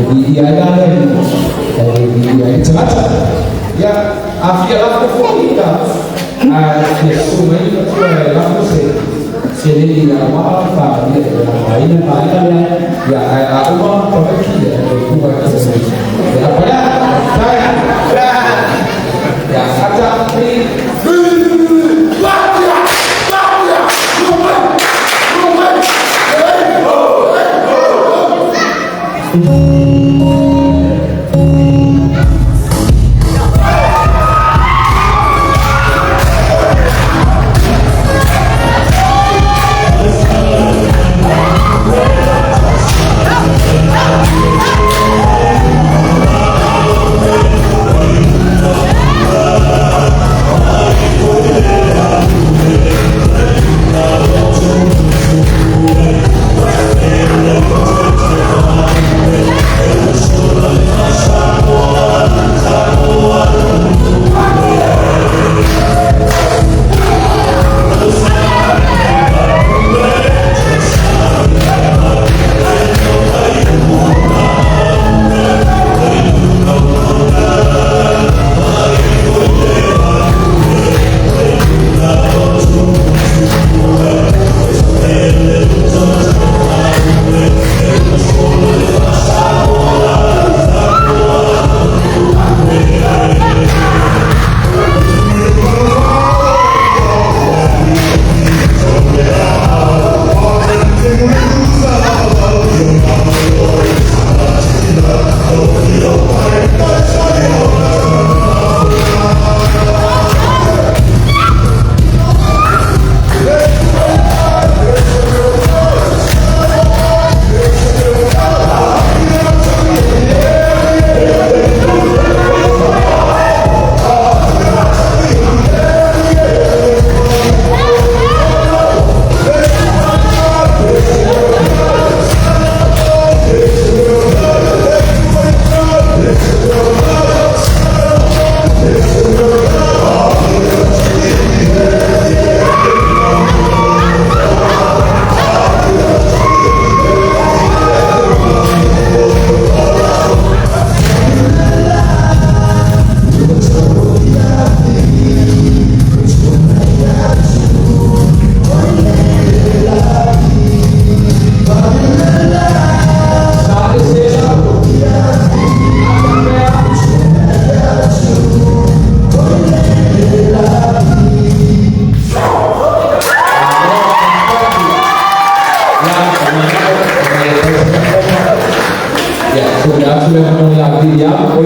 diadakan di Jakarta ya afia la forita che sono io la cose se ne la fa di la ina Thailand ya aku mau pergi ya bukan ya apa ya ada ini sudah menolak dia, oh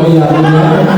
ya,